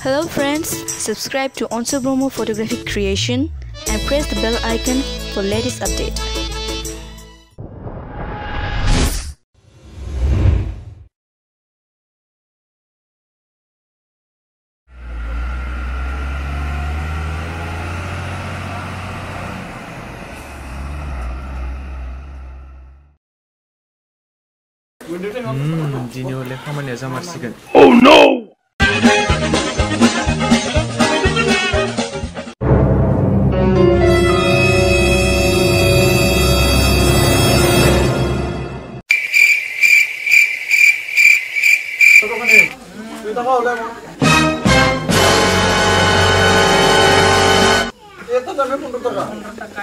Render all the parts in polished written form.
Hello friends, subscribe to Onso Bromo Photographic Creation and press the bell icon for latest update. Dini oleh kamarnya zamarsigan. Oh no!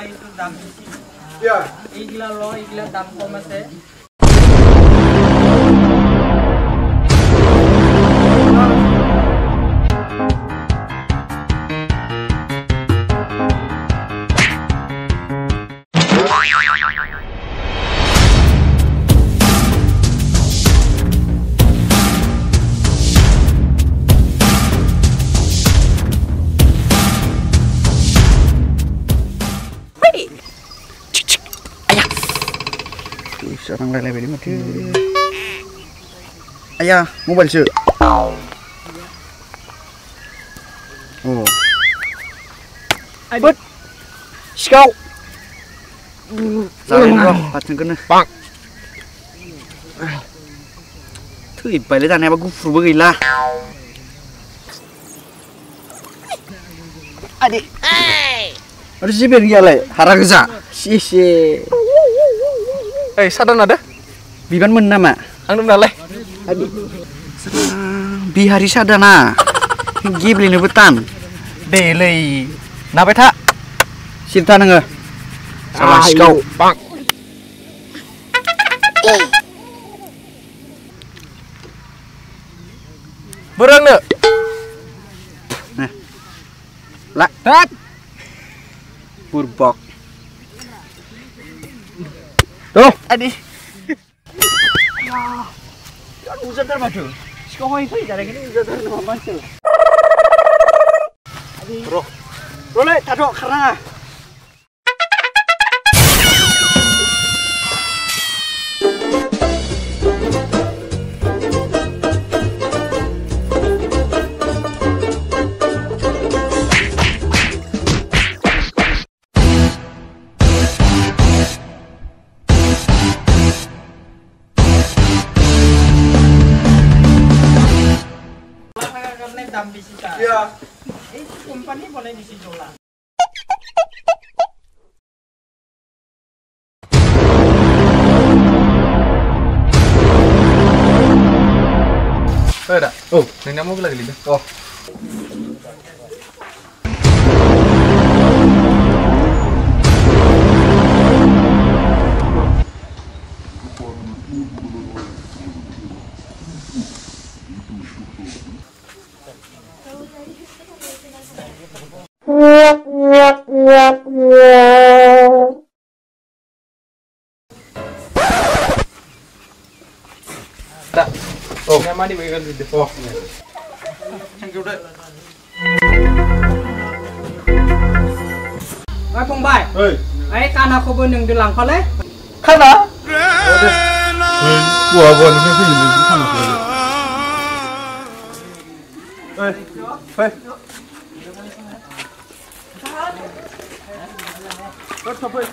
itu dalam ya igla dalam komase Orang lain beli mati. Ayah, mobile sih. Oh. But, scout. Jangan roh, patut kena. Bang. Tuh, ibarat tanah bagus furu begila. Adik. Ada siapa yang lagi? Haragza. Sisi. Sadan ada? Biban mana mak? Anu naleh. Adi. Bihari sadana. Gibli nebutan. Delay. Napa tak? Cinta nengah. Salah kau. Bang. Berang nak? Nah. Lah. Tat. Burbok. Tuh, adik. Ya. Kan uzat termadu. Sekolah itu cara gini uzat termadu macam. Adik. Bro. Boleh tadok karena. Ya. Umpan ini boleh diisi jola. Ada. Oh, nenek mau lagi lihat. Oh. Tak. Oh, yang mana bagi dulu? Oh. Thank you, Dad. Oi, Pongbai. Hei. Kan aku pun yang bilang kau leh. Kana? Ada. Gua ni ni ni kana. Hei. Hei. What happened?